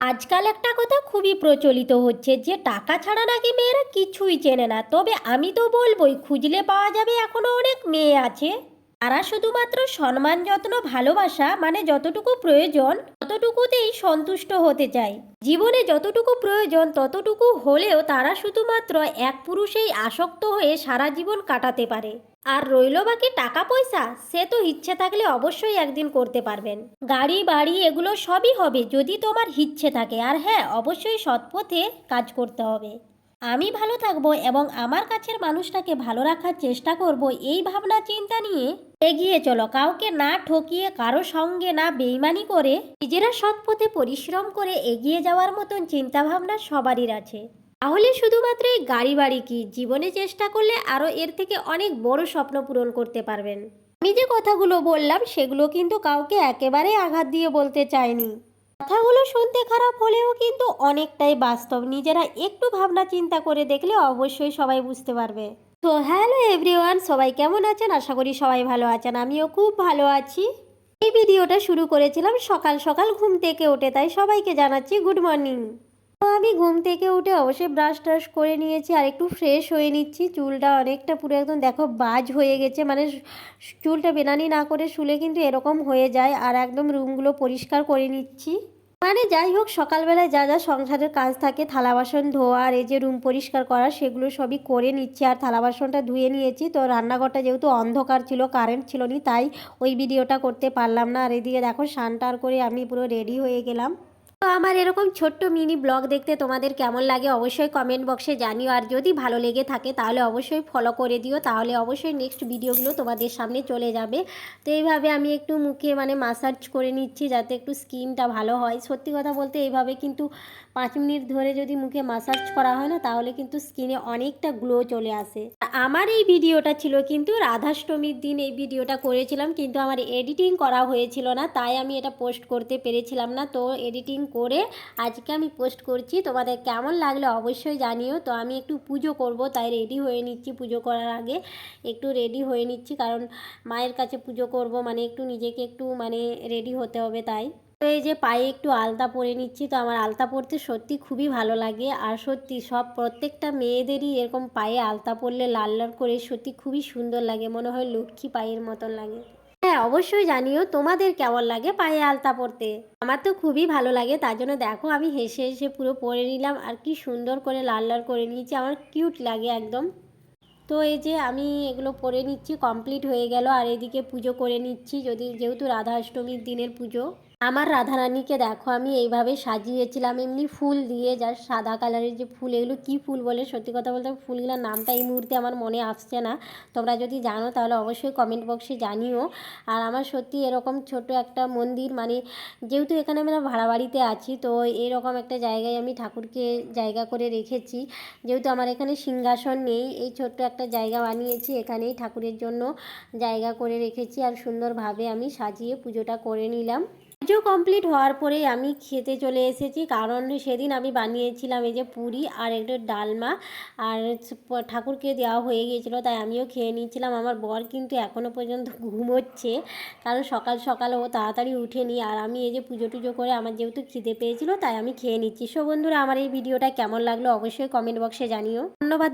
আজকাল একটা কথা খুবই প্রচলিত হচ্ছে যে টাকা ছাড়া নাকি মেয়েরা কিছুই চেনে না। তবে আমি তো বলবোই, খুঁজলে পাওয়া যাবে এখনো অনেক মেয়ে আছে তারা শুধুমাত্র সম্মান, যত্ন, ভালোবাসা মানে যতটুকু প্রয়োজন ততটুকুতেই সন্তুষ্ট হতে চায়। জীবনে যতটুকু প্রয়োজন ততটুকু হলেও তারা শুধুমাত্র এক পুরুষেই আসক্ত হয়ে সারা জীবন কাটাতে পারে। আর রইল বাকি টাকা পয়সা, সে তো ইচ্ছে থাকলে অবশ্যই একদিন করতে পারবেন। গাড়ি বাড়ি এগুলো সবই হবে যদি তোমার ইচ্ছে থাকে। আর হ্যাঁ, অবশ্যই সৎ পথে কাজ করতে হবে। আমি ভালো থাকবো এবং আমার কাছের মানুষটাকে ভালো রাখার চেষ্টা করব, এই ভাবনা চিন্তা নিয়ে এগিয়ে চলো। কাউকে না ঠকিয়ে, কারো সঙ্গে না বেইমানি করে, নিজেরা সৎ পথে পরিশ্রম করে এগিয়ে যাওয়ার মতন চিন্তা ভাবনা সবারই আছে। তাহলে শুধুমাত্র এই গাড়ি বাড়ি কি, জীবনে চেষ্টা করলে আরও এর থেকে অনেক বড় স্বপ্ন পূরণ করতে পারবেন। আমি যে কথাগুলো বললাম সেগুলো কিন্তু কাউকে একেবারে আঘাত দিয়ে বলতে চাইনি। কথাগুলো শুনতে খারাপ হলেও কিন্তু অনেকটাই বাস্তব। নিজেরা একটু ভাবনা চিন্তা করে দেখলে অবশ্যই সবাই বুঝতে পারবে। তো হ্যালো এভরিওয়ান, সবাই কেমন আছেন? আশা করি সবাই ভালো আছেন। আমিও খুব ভালো আছি। এই ভিডিওটা শুরু করেছিলাম সকাল সকাল ঘুম থেকে উঠে, তাই সবাইকে জানাচ্ছি গুড মর্নিং। তো আমি ঘুম থেকে উঠে অবশ্যই ব্রাশ ট্রাশ করে নিয়েছি আর একটু ফ্রেশ হয়ে নিচ্ছি। চুলটা অনেকটা পুরো একদম দেখো বাজ হয়ে গেছে, মানে চুলটা বেনানি না করে শুলে কিন্তু এরকম হয়ে যায়। আর একদম রুমগুলো পরিষ্কার করে নিচ্ছি। মানে যাই হোক, সকালবেলায় যা যা সংসারের কাজ থাকে, থালা বাসন ধোয়া আর এই যে রুম পরিষ্কার করা, সেগুলো সবই করে নিচ্ছি। আর থালা বাসনটা ধুয়ে নিয়েছি। তো রান্নাঘরটা যেহেতু অন্ধকার ছিল, কারেন্ট ছিল না, তাই ওই ভিডিওটা করতে পারলাম না। আর এদিকে দেখো স্নান টান করে আমি পুরো রেডি হয়ে গেলাম। তো আমার এরকম ছোট্ট মিনি ব্লগ দেখতে তোমাদের কেমন লাগে অবশ্যই কমেন্ট বক্সে জানিও। আর যদি ভালো লেগে থাকে তাহলে অবশ্যই ফলো করে দিও, তাহলে অবশ্যই নেক্সট ভিডিওগুলো তোমাদের সামনে চলে যাবে। তো এইভাবে আমি একটু মুখে মানে মাসাজ করে নিচ্ছি যাতে একটু স্কিনটা ভালো হয়। সত্যি কথা বলতে এইভাবে কিন্তু 5 মিনিট ধরে যদি মুখে মাসাজ করা হয় না, তাহলে কিন্তু স্কিনে অনেকটা গ্লো চলে আসে। আমার এই ভিডিওটা ছিল কিন্তু রাধাষ্টমীর দিন এই ভিডিওটা করেছিলাম, কিন্তু আমার এডিটিং করা হয়েছিল না, তাই আমি এটা পোস্ট করতে পেরেছিলাম না। তো এডিটিং করে আজকে আমি পোস্ট করছি। তোমাদের কেমন লাগলো অবশ্যই জানিও। তো আমি একটু পুজো করব, তাই রেডি হয়ে নিচ্ছি। পুজো করার আগে একটু রেডি হয়ে নিচ্ছি, কারণ মায়ের কাছে পুজো করব, মানে একটু নিজেকে একটু মানে রেডি হতে হবে। তাই তো এই যে পায়ে একটু আলতা পরে নিচ্ছি। তো আমার আলতা পরতে সত্যি খুবই ভালো লাগে। আর সত্যি সব প্রত্যেকটা মেয়েদেরই এরকম পায়ে আলতা পরলে লাল লাল করে সত্যি খুবই সুন্দর লাগে, মনে হয় লক্ষ্মী পায়ের মতন লাগে। হ্যাঁ, অবশ্যই জানিও তোমাদের কেমন লাগে পায়ে আলতা পরতে। আমার তো খুবই ভালো লাগে, তার জন্য দেখো আমি হেসে হেসে পুরো পরে নিলাম। আর কি সুন্দর করে লাল লাল করে নিয়েছি, আমার কিউট লাগে একদম। তো এই যে আমি এগুলো পরে নিচ্ছি, কমপ্লিট হয়ে গেল। আর এদিকে পুজো করে নিচ্ছি, যেহেতু রাধা অষ্টমীর দিনের পুজো। আমার রাধারানীকে দেখো আমি এইভাবে সাজিয়েছিলাম এমনি ফুল দিয়ে, যার সাদা কালারের যে ফুল, এগুলো কি ফুল বলে সত্যি কথা বলতে ফুলগুলোর নামটা এই মুহূর্তে আমার মনে আসছে না। তোমরা যদি জানো তাহলে অবশ্যই কমেন্ট বক্সে জানিও। আর আমার সত্যি এরকম ছোট একটা মন্দির, মানে যেহেতু এখানে আমরা ভাড়া বাড়িতে আছি, তো এরকম একটা জায়গায় আমি ঠাকুরকে জায়গা করে রেখেছি। যেহেতু আমার এখানে সিংহাসন নেই, এই ছোট্ট একটা জায়গা বানিয়েছি, এখানেই ঠাকুরের জন্য জায়গা করে রেখেছি। আর সুন্দরভাবে আমি সাজিয়ে পুজোটা করে নিলাম। পুজো কমপ্লিট হওয়ার পরেই আমি খেতে চলে এসেছি, কারণ সেদিন আমি বানিয়েছিলাম এই যে পুরি আর একটা ডালমা। আর ঠাকুরকে দেওয়া হয়ে গিয়েছিলো, তাই আমিও খেয়ে নিয়েছিলাম। আমার বর কিন্তু এখনও পর্যন্ত ঘুমোচ্ছে, কারণ সকাল সকাল ও তাড়াতাড়ি উঠেনি। আর আমি এই যে পুজো টুজো করে আমার যেহেতু খিদে পেয়েছিল, তাই আমি খেয়ে নিচ্ছি। সো বন্ধুরা, আমার এই ভিডিওটা কেমন লাগলো অবশ্যই কমেন্ট বক্সে জানিও। ধন্যবাদ।